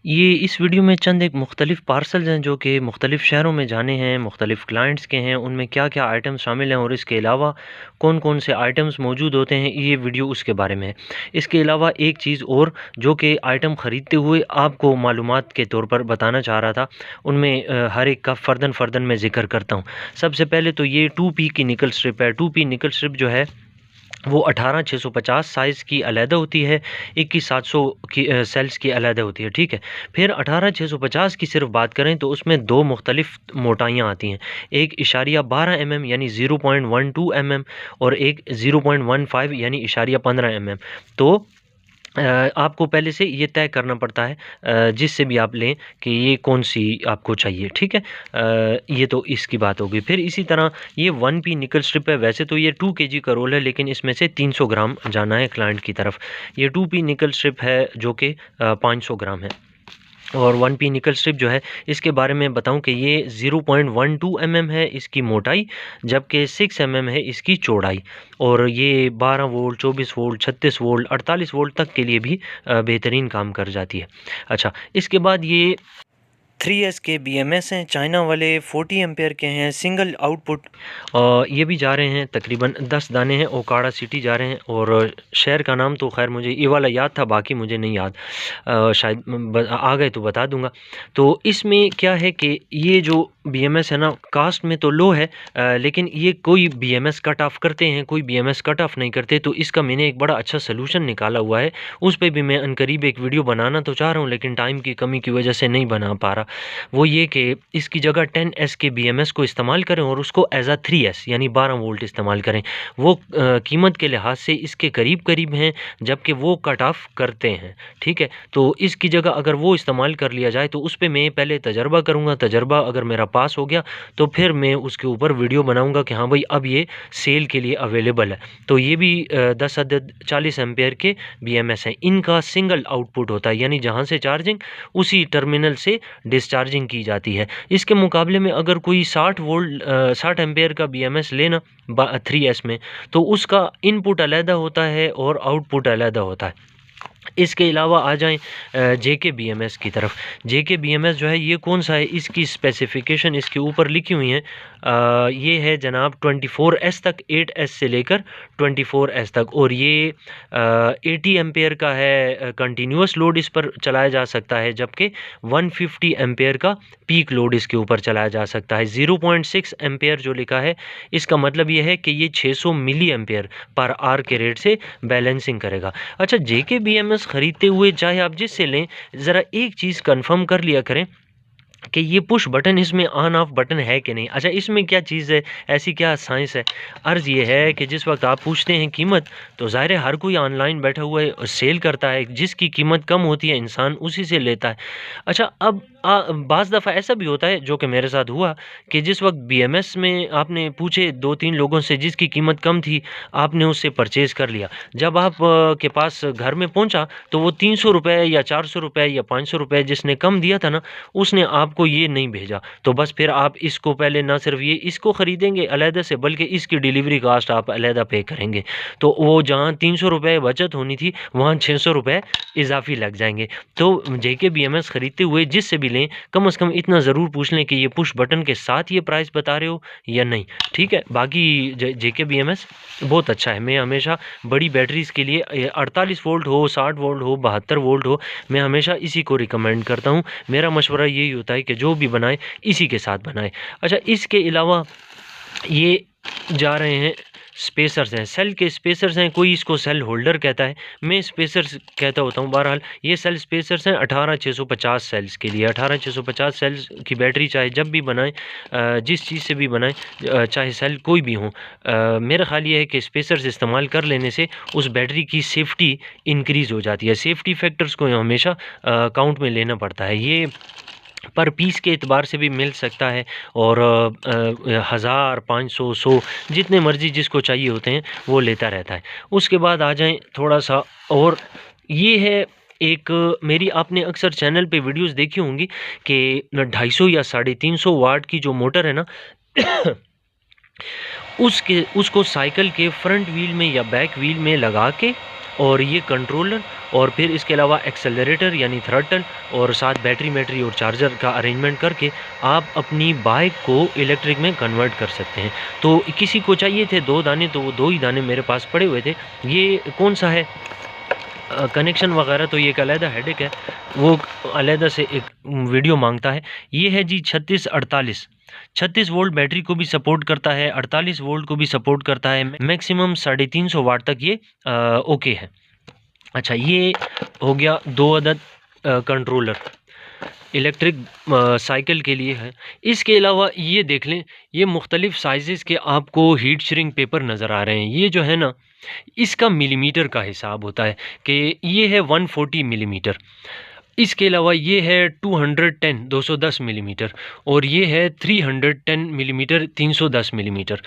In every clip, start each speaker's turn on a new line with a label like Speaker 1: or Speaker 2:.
Speaker 1: ये इस वीडियो में चंद एक मुख्तलिफ़ पार्सल्स हैं जो कि मुख्तलिफ़ शहरों में जाने हैं, मुख्तलिफ़ क्लाइंट्स के हैं, उनमें क्या-क्या आइटम्स शामिल हैं और इसके अलावा कौन-कौन से आइटम्स मौजूद होते हैं, ये वीडियो उसके बारे में है। इसके अलावा एक चीज़ और जो कि आइटम ख़रीदते हुए आपको मालूमात के तौर पर बताना चाह रहा था, उनमें हर एक का फ़र्दन-फ़र्दन मैं ज़िक्र करता हूँ। सबसे पहले तो ये 2P की निकल स्ट्रिप है। 2P निकल स्ट्रिप जो है वो 18650 साइज़ की अलहदा होती है, 21700 की सेल्स की अलहदा होती है, ठीक है? फिर 18650 की सिर्फ बात करें तो उसमें 2 मुख्तलिफ़ मोटाइयाँ आती हैं। एक इशारिया 12 एमएम यानी 0.12 एमएम और एक 0.15 यानी इशारिया 15 एमएम। तो आपको पहले से ये तय करना पड़ता है जिससे भी आप लें कि ये कौन-सी आपको चाहिए, ठीक है? ये तो इसकी बात होगी। फिर इसी तरह ये 1P निकल स्ट्रिप है, वैसे तो ये 2 केजी का रोल है लेकिन इसमें से 300 ग्राम जाना है क्लाइंट की तरफ। ये 2P निकल स्ट्रिप है जो कि 500 ग्राम है। और 1P निकल स्ट्रिप जो है इसके बारे में बताऊं कि ये 0.12 एमएम है इसकी मोटाई, जबकि 6 एमएम है इसकी चौड़ाई। और ये 12 वोल्ट, 24 वोल्ट, 36 वोल्ट, 48 वोल्ट तक के लिए भी बेहतरीन काम कर जाती है। अच्छा, इसके बाद ये 3S के BMS हैं, चाइना वाले 40 एम्पेयर के हैं, सिंगल आउटपुट। ये भी जा रहे हैं, तकरीबन 10 दाने हैं, ओकाड़ा सिटी जा रहे हैं। और शहर का नाम तो खैर मुझे ये वाला याद था, बाकी मुझे नहीं याद। शायद आ गए तो बता दूंगा। तो इसमें क्या है कि ये जो BMS है ना, कास्ट में तो लो है, लेकिन ये कोई BMS कट ऑफ करते हैं, कोई BMS कट ऑफ नहीं करते। तो इसका मैंने एक बड़ा अच्छा सोल्यूशन निकाला हुआ है, उस पर भी मैं अनकरीब एक वीडियो बनाना तो चाह रहा हूँ लेकिन टाइम की कमी की वजह से नहीं बना पा रहा। वो ये कि इसकी जगह 10S के BMS को इस्तेमाल करें और उसको एज अ 3S यानी 12 वोल्ट इस्तेमाल करें। वो कीमत के लिहाज से इसके करीब करीब हैं, जबकि वो कट ऑफ करते हैं, ठीक है? तो इसकी जगह अगर वो इस्तेमाल कर लिया जाए तो उस पर मैं पहले तजर्बा करूँगा। तजर्बा अगर मेरा पास हो गया तो फिर मैं उसके ऊपर वीडियो बनाऊँगा कि हाँ भाई अब ये सेल के लिए अवेलेबल है। तो ये भी 10 अदद 40 एम्पेयर के BMS हैं। इनका सिंगल आउटपुट होता है, यानी जहाँ से चार्जिंग उसी टर्मिनल से डिस्चार्जिंग की जाती है। इसके मुकाबले में अगर कोई 60 वोल्ट 60 एम्पेयर का BMS लेना 3S में, तो उसका इनपुट अलहदा होता है और आउटपुट अलहदा होता है। इसके अलावा आ जाएँ JK BMS की तरफ। JK BMS जो है ये कौन सा है, इसकी स्पेसिफिकेशन इसके ऊपर लिखी हुई हैं। ये है जनाब 24S तक, 8S से लेकर 24S तक। और ये 80 एम्पेयर का है, कंटिन्यूअस लोड इस पर चलाया जा सकता है, जबकि 150 एम्पेयर का पीक लोड इसके ऊपर चलाया जा सकता है। 0.6 एम्पेयर जो लिखा है इसका मतलब ये है कि ये 600 मिली एम्पेयर पर आवर के रेट से बैलेंसिंग करेगा। अच्छा, JK BMS ख़रीदते हुए चाहे आप जिससे लें, ज़रा एक चीज़ कंफर्म कर लिया करें कि ये पुश बटन इसमें ऑन ऑफ बटन है कि नहीं। अच्छा, इसमें क्या चीज़ है, ऐसी क्या साइंस है? अर्ज़ ये है कि जिस वक्त आप पूछते हैं कीमत, तो ज़ाहिर है हर कोई ऑनलाइन बैठा हुआ है, सेल करता है, जिसकी कीमत कम होती है इंसान उसी से लेता है। अच्छा, अब बाज़ दफ़ा ऐसा भी होता है जो कि मेरे साथ हुआ कि जिस वक्त BMS में आपने पूछे 2-3 लोगों से जिसकी कीमत कम थी, आपने उससे परचेज़ कर लिया। जब आप के पास घर में पहुंचा तो वो 300 रुपये या 400 रुपये या 500 रुपये जिसने कम दिया था ना, उसने आपको ये नहीं भेजा। तो बस फिर आप इसको पहले ना सिर्फ ये इसको ख़रीदेंगे अलहदा से, बल्कि इसकी डिलीवरी कास्ट आप अलहदा पे करेंगे। तो वो जहाँ 300 रुपये बचत होनी थी, वहाँ 600 रुपये इजाफी लग जाएंगे। तो JK BMS ख़रीदते हुए जिससे भी लें, कम से कम इतना ज़रूर पूछ लें कि ये पुश बटन के साथ ये प्राइस बता रहे हो या नहीं, ठीक है? बाकी JK BMS बहुत अच्छा है। मैं हमेशा बड़ी बैटरीज़ के लिए 48 वोल्ट हो, 60 वोल्ट हो, 72 वोल्ट हो, मैं हमेशा इसी को रिकमेंड करता हूँ। मेरा मशवरा यही होता है कि जो भी बनाए इसी के साथ बनाए। अच्छा, इसके अलावा ये जा रहे हैं स्पेसर्स हैं, सेल के स्पेसर्स हैं, कोई इसको सेल होल्डर कहता है, मैं स्पेसर्स कहता होता हूँ। बहरहाल ये सेल स्पेसर्स हैं 18650 सेल्स के लिए। 18650 सेल्स की बैटरी चाहे जब भी बनाएं, जिस चीज़ से भी बनाएं, चाहे सेल कोई भी हो, मेरा ख्याल ये है कि स्पेसर्स इस्तेमाल कर लेने से उस बैटरी की सेफ्टी इंक्रीज़ हो जाती है। सेफ्टी फैक्टर्स को हमेशा काउंट में लेना पड़ता है। ये पर पीस के एतबार से भी मिल सकता है और 1000, 500, 100 जितने मर्जी जिसको चाहिए होते हैं वो लेता रहता है। उसके बाद आ जाएं थोड़ा सा, और ये है एक मेरी, आपने अक्सर चैनल पे वीडियोस देखी होंगी कि 250 या 350 वाट की जो मोटर है ना उसको साइकिल के फ्रंट व्हील में या बैक व्हील में लगा के और ये कंट्रोलर और फिर इसके अलावा एक्सेलरेटर यानी थ्रटल और साथ बैटरी और चार्जर का अरेंजमेंट करके आप अपनी बाइक को इलेक्ट्रिक में कन्वर्ट कर सकते हैं। तो किसी को चाहिए थे 2 दाने, तो वो 2 ही दाने मेरे पास पड़े हुए थे। ये कौन सा है कनेक्शन वगैरह तो ये एक अलहदा हेडेक है, वो अलहदा से एक वीडियो मांगता है। ये है जी 36 वोल्ट बैटरी को भी सपोर्ट करता है, 48 वोल्ट को भी सपोर्ट करता है, मैक्सिमम 350 वाट तक ये ओके है। अच्छा, ये हो गया 2 अदद कंट्रोलर इलेक्ट्रिक साइकिल के लिए है। इसके अलावा ये देख लें, ये मुख्तलिफ साइज़ के आपको हीट श्रिंक पेपर नज़र आ रहे हैं। ये जो है ना, इसका मिलीमीटर का हिसाब होता है कि ये है 140 मिलीमीटर। इसके अलावा ये है 210 मिलीमीटर और ये है 310 मिलीमीटर 310 मिलीमीटर।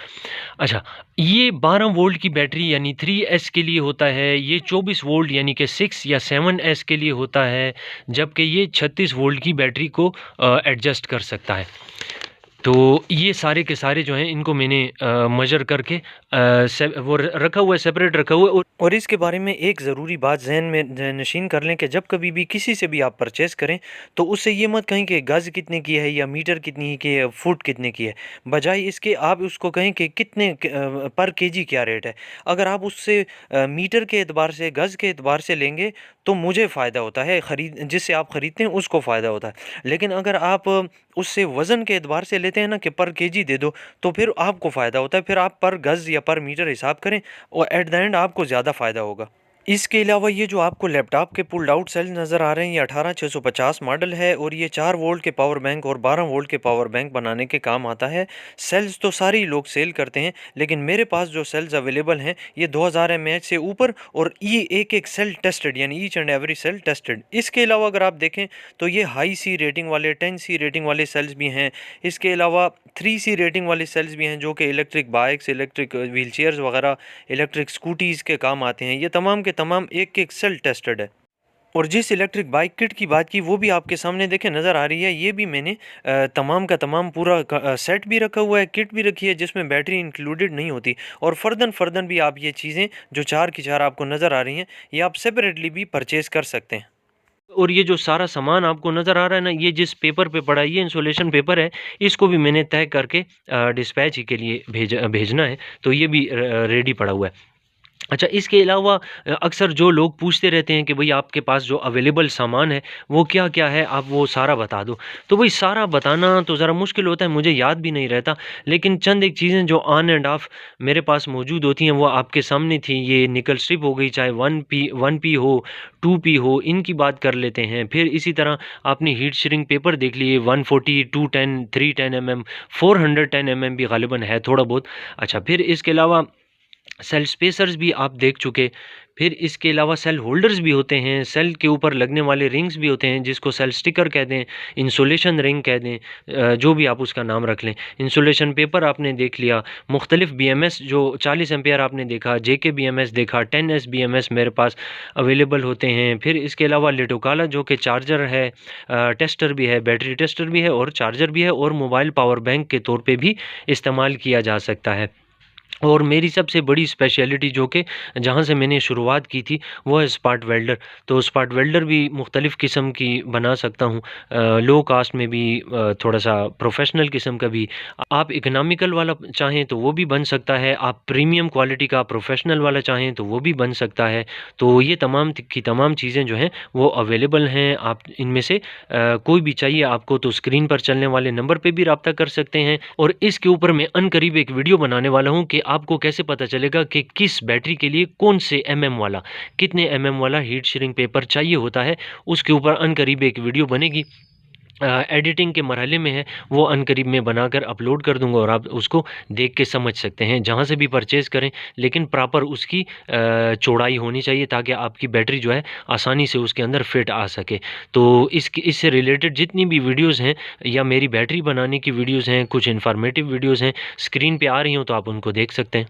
Speaker 1: अच्छा, ये 12 वोल्ट की बैटरी यानी 3S के लिए होता है, ये 24 वोल्ट यानी कि 6 या 7S के लिए होता है, जबकि ये 36 वोल्ट की बैटरी को एडजस्ट कर सकता है। तो ये सारे के सारे जो हैं इनको मैंने मेजर करके वो रखा हुआ है, सेपरेट रखा हुआ है। और इसके बारे में एक ज़रूरी बात जहन में नशीन कर लें कि जब कभी भी किसी से भी आप परचेज़ करें तो उससे ये मत कहें कि गज़ कितने की है या मीटर कितनी की है, फुट कितने की है। बजाय इसके आप उसको कहें कि कितने पर केजी क्या रेट है। अगर आप उससे मीटर के एतबार से, गज़ के एतबार से लेंगे तो मुझे फ़ायदा होता है, जिससे आप ख़रीदते हैं उसको फ़ायदा होता है। लेकिन अगर आप उससे वज़न के एतबार से लेते हैं ना कि पर केजी दे दो, तो फिर आपको फ़ायदा होता है। फिर आप पर गज़ या पर मीटर हिसाब करें और एट द एंड आपको ज़्यादा फ़ायदा होगा। इसके अलावा ये जो आपको लैपटॉप के पुल्ड आउट सेल नज़र आ रहे हैं, ये 18650 मॉडल है और ये 4 वोल्ट के पावर बैंक और 12 वोल्ट के पावर बैंक बनाने के काम आता है। सेल्स तो सारे ही लोग सेल करते हैं, लेकिन मेरे पास जो सेल्स अवेलेबल हैं ये 2000 mAh से ऊपर और ये एक सेल टेस्टेड यानी each and every cell tested. इसके अलावा अगर आप देखें तो ये हाई सी रेटिंग वाले 10C रेटिंग वाले सेल्स भी हैं। इसके अलावा 3C रेटिंग वाले सेल्स भी हैं जो कि electric bikes, electric wheel chairs वगैरह, इलेक्ट्रिक स्कूटीज़ के काम आते हैं। ये तमाम के तमाम एक सेल टेस्टेड है। और जिस इलेक्ट्रिक बाइक किट की बात की वो भी आपके सामने देखें नज़र आ रही है। ये भी मैंने तमाम का तमाम पूरा सेट भी रखा हुआ है, किट भी रखी है जिसमें बैटरी इंक्लूडेड नहीं होती। और फर्दन भी आप ये चीज़ें जो 4 की 4 आपको नज़र आ रही हैं, ये आप सेपरेटली भी परचेज़ कर सकते हैं। और ये जो सारा सामान आपको नज़र आ रहा है ना, ये जिस पेपर पे पड़ा है ये इंसुलेशन पेपर है, इसको भी मैंने तय करके डिस्पैच के लिए भेजना है, तो ये भी रेडी पड़ा हुआ है। अच्छा, इसके अलावा अक्सर जो लोग पूछते रहते हैं कि भई आपके पास जो अवेलेबल सामान है वो क्या-क्या है, आप वो सारा बता दो। तो भई सारा बताना तो ज़रा मुश्किल होता है, मुझे याद भी नहीं रहता, लेकिन चंद एक चीज़ें जो ऑन एंड ऑफ मेरे पास मौजूद होती हैं वो आपके सामने थी। ये निकल स्ट्रिप हो गई, चाहे 1P हो, 2P हो, इनकी बात कर लेते हैं। फिर इसी तरह आपने हीट श्रिंक पेपर देख लिए, 140, 210, 310 410 भी ग़ालिबन है थोड़ा बहुत। अच्छा, फिर इसके अलावा सेल स्पेसर्स भी आप देख चुके। फिर इसके अलावा सेल होल्डर्स भी होते हैं, सेल के ऊपर लगने वाले रिंग्स भी होते हैं जिसको सेल स्टिकर कह दें, इंसुलेशन रिंग कह दें, जो भी आप उसका नाम रख लें। इंसुलेशन पेपर आपने देख लिया, मुख्तलिफ BMS जो 40 एम्पियर आपने देखा, JK BMS देखा, 10S BMS मेरे पास अवेलेबल होते हैं। फिर इसके अलावा लिटोकाला जो कि चार्जर है, टेस्टर भी है, बैटरी टेस्टर भी है और चार्जर भी है और मोबाइल पावर बैंक के तौर पे भी इस्तेमाल किया जा सकता है। और मेरी सबसे बड़ी स्पेशलिटी जो कि जहाँ से मैंने शुरुआत की थी वो है स्पाट वेल्डर। तो स्पाट वेल्डर भी मुख्तलिफ़ किस्म की बना सकता हूँ, लो कास्ट में भी, थोड़ा सा प्रोफेशनल किस्म का भी। आप इकोनॉमिकल वाला चाहें तो वो भी बन सकता है, आप प्रीमियम क्वालिटी का प्रोफेशनल वाला चाहें तो वो भी बन सकता है। तो ये तमाम की तमाम चीज़ें जो हैं वो अवेलेबल हैं। आप इनमें से कोई भी चाहिए आपको तो स्क्रीन पर चलने वाले नंबर पे भी रब्ता कर सकते हैं। और इसके ऊपर मैं अनकरीब एक वीडियो बनाने वाला हूँ कि आपको कैसे पता चलेगा कि किस बैटरी के लिए कौन से वाला, कितने वाला हीट श्रिंक पेपर चाहिए होता है। उसके ऊपर अनकरीब एक वीडियो बनेगी, एडिटिंग के मरहले में है, वो अनकरीब में बनाकर अपलोड कर दूंगा और आप उसको देख के समझ सकते हैं। जहाँ से भी परचेज़ करें लेकिन प्रॉपर उसकी चौड़ाई होनी चाहिए ताकि आपकी बैटरी जो है आसानी से उसके अंदर फिट आ सके। तो इससे रिलेटेड जितनी भी वीडियोज़ हैं या मेरी बैटरी बनाने की वीडियोज़ हैं, कुछ इन्फॉर्मेटिव वीडियोज़ हैं, स्क्रीन पे आ रही हों तो आप उनको देख सकते हैं।